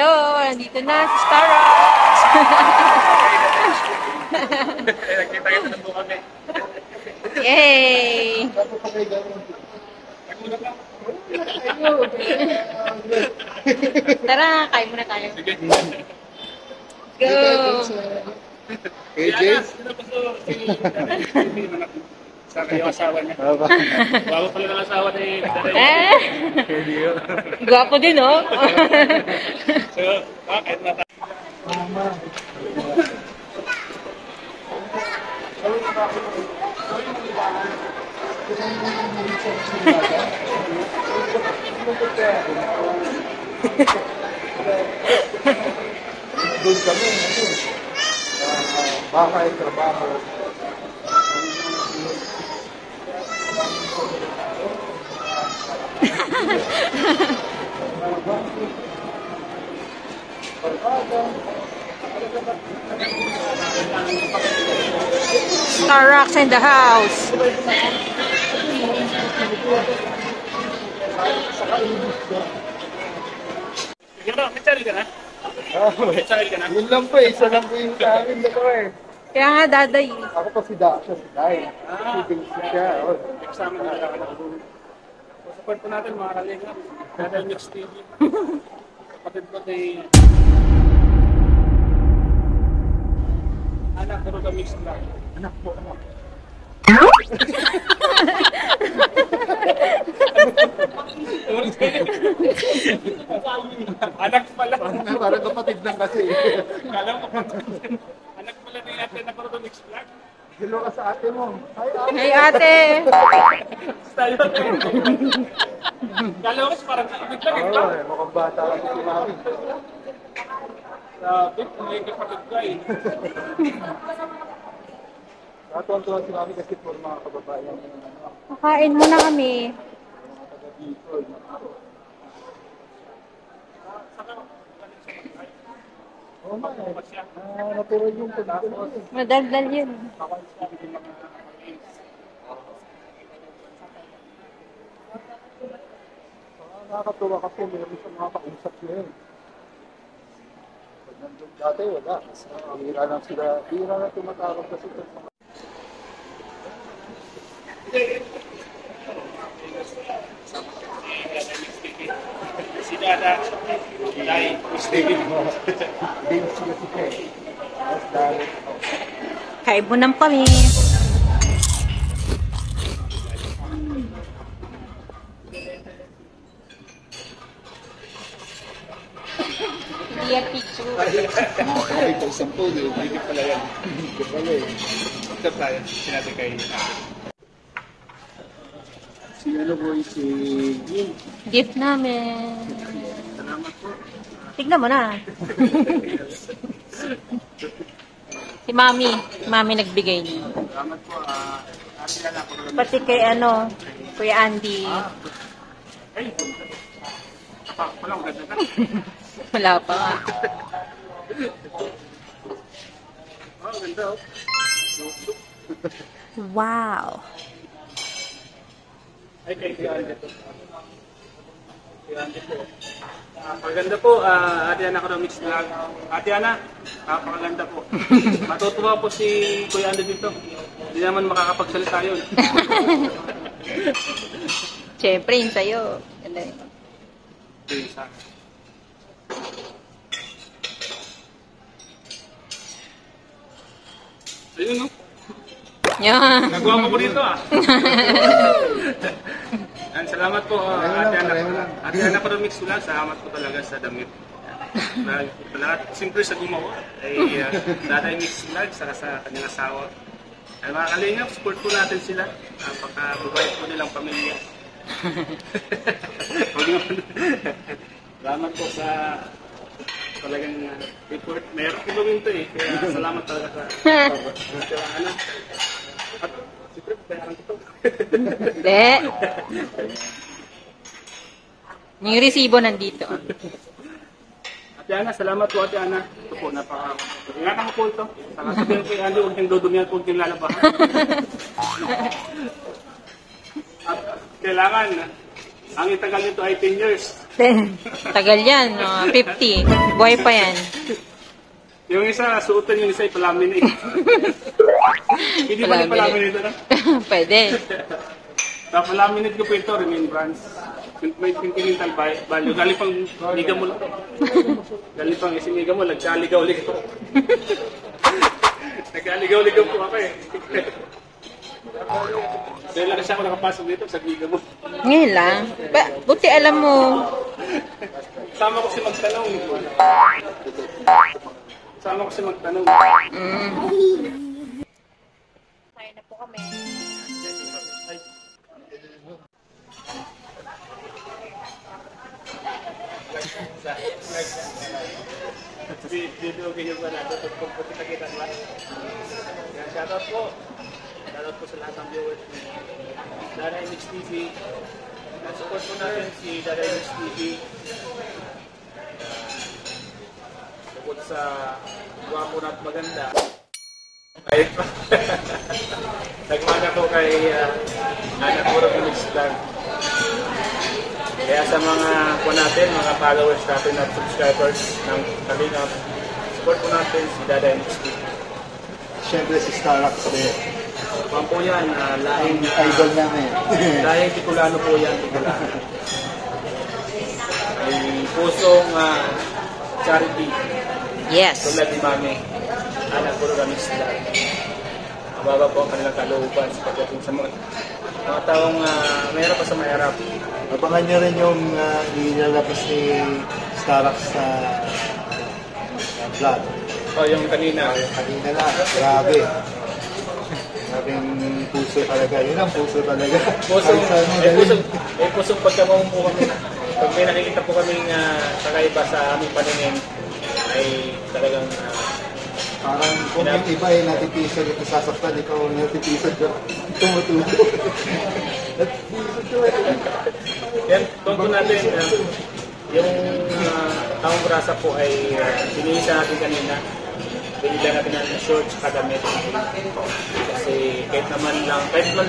Hello! Nandito na si Starrocks! Nakita-kita na po kami. Yay! Tara, kain muna tayo. Sige. Go! AJ? Sa kanyang asawa niya. Bago pala ng asawa ni Eh! Gwapo din, oh! So, kahit na tayo. Doon kami, bahay, trabaho. Starrocks in the house! Sige na, may channel ka na? May channel ka na? Yun lang po, isa lang po yung sa amin na ko eh. Kaya nga, daday. Ako pa si Dasha, si Day. Si siya. Kasama na lang. Support po natin mga kalinga. Dadal Mix TV. Kapatid ko kay anak ko ka Mix Vlog. Anak po, anak. Anak pala. Parang kapatid lang kasi. Kala mo anak pala ni ate na ko Mix Vlog. Hello ka sa ate mo. Hi, ate. Hey, ate! Style ko. Kala ko parang kapatid lang ito. Oo, mukhang bata kasi si Mami. Sabi, may kapatid ko eh. Natuwan-tuwa si Mami kasi po mga kababayan niya ng ano, Kakain muna kami. mga taga-dito. Oo nga eh. Natural yung pagkakot. Madaldal yun. Nakakatuwa kasi meron sa mga kausap niya yun. Pag nandun dati, wala. Bihira lang sila, bihira lang tumatawag kasi sa mga Si Dada, Dai, Mistake. games sila si Ken. Tapos dahil, Kain muna kami. Iya, picture. ay, ito isang po, di ba? Hindi pala yan. Hindi pala eh. Ito tayo, sinabi kay Si ano po, si Jim. Gift namin. Salamat po. Tignan mo na. Si Mami. Mami nagbigay niyo. Salamat po. Ate anak ko. Pati kay ano, Kuya Andy. Ay, walang ganda na. Wala pa nga. Oh, ganda oh. Wow. Ay, kay Andy po. Kay Andy po. Paganda po, Ate Ana ko Mix Vlog. Ate Ana, napakaganda po. Matutuwa po si Kuya Andy dito. Hindi naman makakapagsalita yun. Siyempre, yun sa'yo. Ganda yun. Okay, sa ayun, no? Yan. Nagawa ko dito, ah. Yan, salamat po, Ate Ana. Ate Ana ko Mix Vlog. Salamat po talaga sa damit. Lahat, siyempre sa gumawa, ay Daday Mix Vlog, saka sa kanyang asawa. Ay mga kalingap, support po natin sila. Napaka-provide po nilang pamilya. Salamat po sa talagang report. Mayroon ko gawin ito eh. Kaya salamat talaga sa ano. At siyempre, bayaran ko ito. Hindi. Yung resibo nandito. Ate Ana, salamat po Ate Ana. Ito po, ingatan ko po ito. Saka sabihin ko Andy, huwag niyong dudumihan, huwag niyong lalabahan. At kailangan, Ang itagal nito ay 10 years. Tagal yan, 50. Buhay pa yan. Yung isa, suotan yung isa ay palaminate. Hindi ba yung palaminate na? Pwede. Palaminate ko po ito, remain brands. May sentimental value. Galing pang liga mo lang. Galing pang isiniga mo, nagkaligaw-ligaw. Nagkaligaw-ligaw po ako eh. Dahil lang kasi ako nakapasok dito sa liga mo. Ngayon lang. Buti alam mo. Sama ko si magtanong. Sama ko si magtanong. Kaya na po kami. Dito ganyan ba natin? Kung kita ba? Shoutout po. Shoutout po sa lahat ng viewers. Daday Mix TV. Support po natin si Daday Mix TV. Bukod sa guwapo na at maganda. Ay, nagmana po kay anak ko ng Mix Vlog. Kaya sa mga po natin, mga followers natin at subscribers ng Kalingap, support po natin si Daday Mix TV. Siyempre si Starax din. Mga po yan, lahing Idol namin. lahing Bicolano po yan, Bicolano. Ay pusong charity. Yes. Tulad ni Mami, anak ko ng Mix Vlog. Mababa po ang kanilang kalooban sa pagdating sa mga taong mayroon pa sa mahirap. Abangan niyo rin yung ilalabas ni Starax sa vlog. O yung kanina, Kanina na, grabe. Grabe yung puso talaga. Yun ang puso talaga. pusong pagkamahong po kami. Pag may nakikita po kaming kakaiba sa aming paningin, ay talagang Parang kung yung iba ay natipisan ito sasaktan, ikaw natipisan ka. Tumutubo. Natipisan ka. yan, tungkol natin, yung taong grasa po ay sinisa natin kanina. Binila natin ng shorts kadamit. Kasi kahit man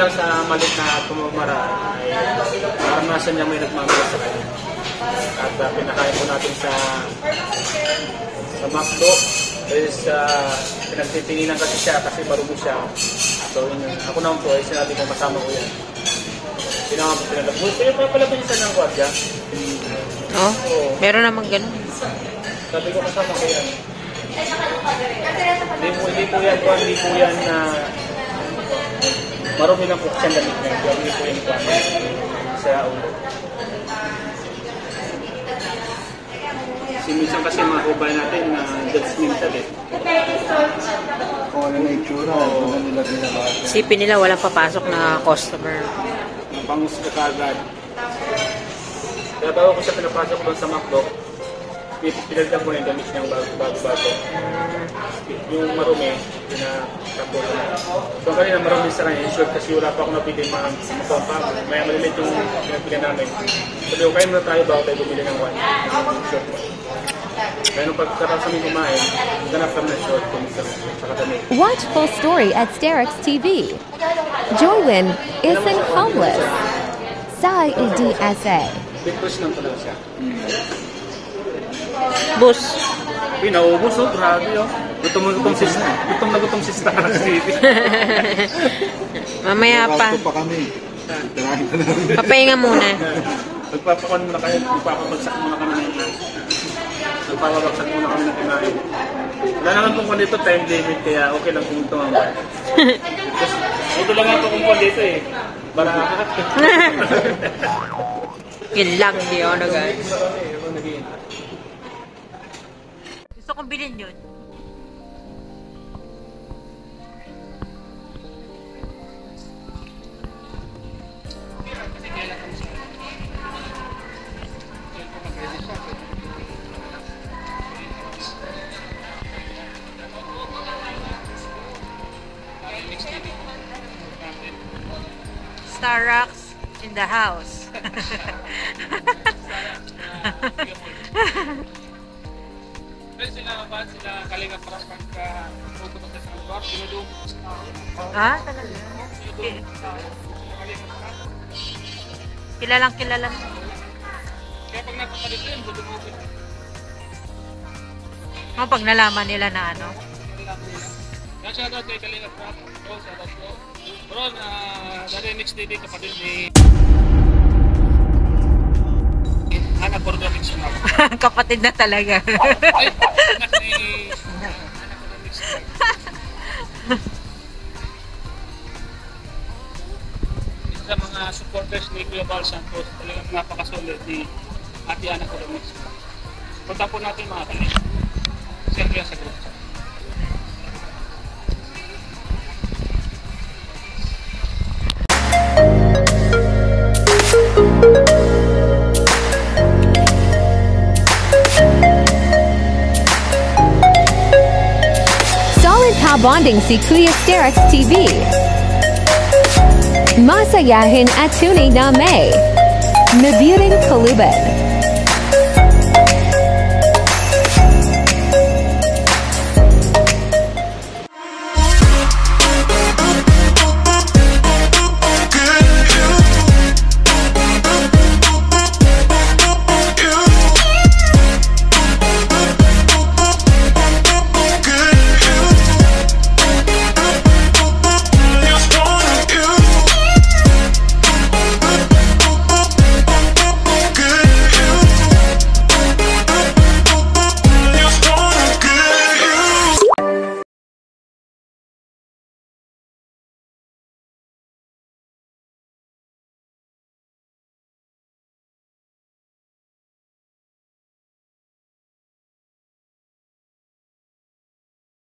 lang sa malit na pumamara ay maranasan niya may nagmamala sa kanya. At pinakain po natin sa McDo is pinagtitinginan kasi siya kasi marugo siya. So ako naman po ay sinabi ko masama ko yan. Pinalabos. Kaya papalabos siya ng kwadya. Oh, meron naman ganun. Sabi ko kasama ko yan. Hindi po yan na marumi lang po siyang damit na yun. Hindi po yan sa ulo. Kasi minsan kasi mga kubay natin na judgmental eh. Kung ano na itsura, ano na nila ginagawa. Isipin nila walang papasok na customer. Pangus ka kagad. Kaya bago ko siya pinapasok doon sa McDo, pinalitan ko na yung damit niyang bago-bago. Yung marumi, pinatapos ko na. So kanina marumi sa kanya, short kasi wala pa akong napili mga pampa. May malilit yung pinagpili namin. Sabi ko, kaya muna tayo bago tayo bumili ng one. Short mo. Kaya nung pagkatapos kami kumain, ganap kami ng short kung sa kadamit. Watch full story at Starix TV. Joylyn isn't homeless. Sai EDSA. Big push lang talaga siya. Bus. Pinaubos oh, grabe oh. Gutom na gutom si Starix TV. Mamaya pa. Nakasto pa kami. Tirahin ka namin. Papahinga muna. Magpapakon muna kayo, magpapabagsak muna kami ng magpapabagsak muna kami ng kinain. Wala naman kung kung dito time limit, kaya okay lang kung tumambay. Ito lang nga ito kung kung dito eh. Para Yun lang, di ako guys. Gusto kong bilhin yun. Starbucks in the house. Ah, talaga? Kilalang kilala mo. Kaya pag napakalit yun, bubungugin. Pag nalaman nila na ano. Kaya shoutout kay Kalinga Prap. Shoutout po. Bro, dari Mix TV, kapatid ni Ana Cordo Mix Vlog. Kapatid na talaga. Ay, anak ni Ana Cordo Mix Vlog. Sa mga supporters ni Kuya Bal Santos, talagang napakasolid ni Ate Ana Cordo Mix Vlog. Punta po natin mga Kalinga. Share ko yan sa group chat. Solid ka-bonding si Kuya Sterex TV. Masayahin at tunay na may. Nabiring Kaluban.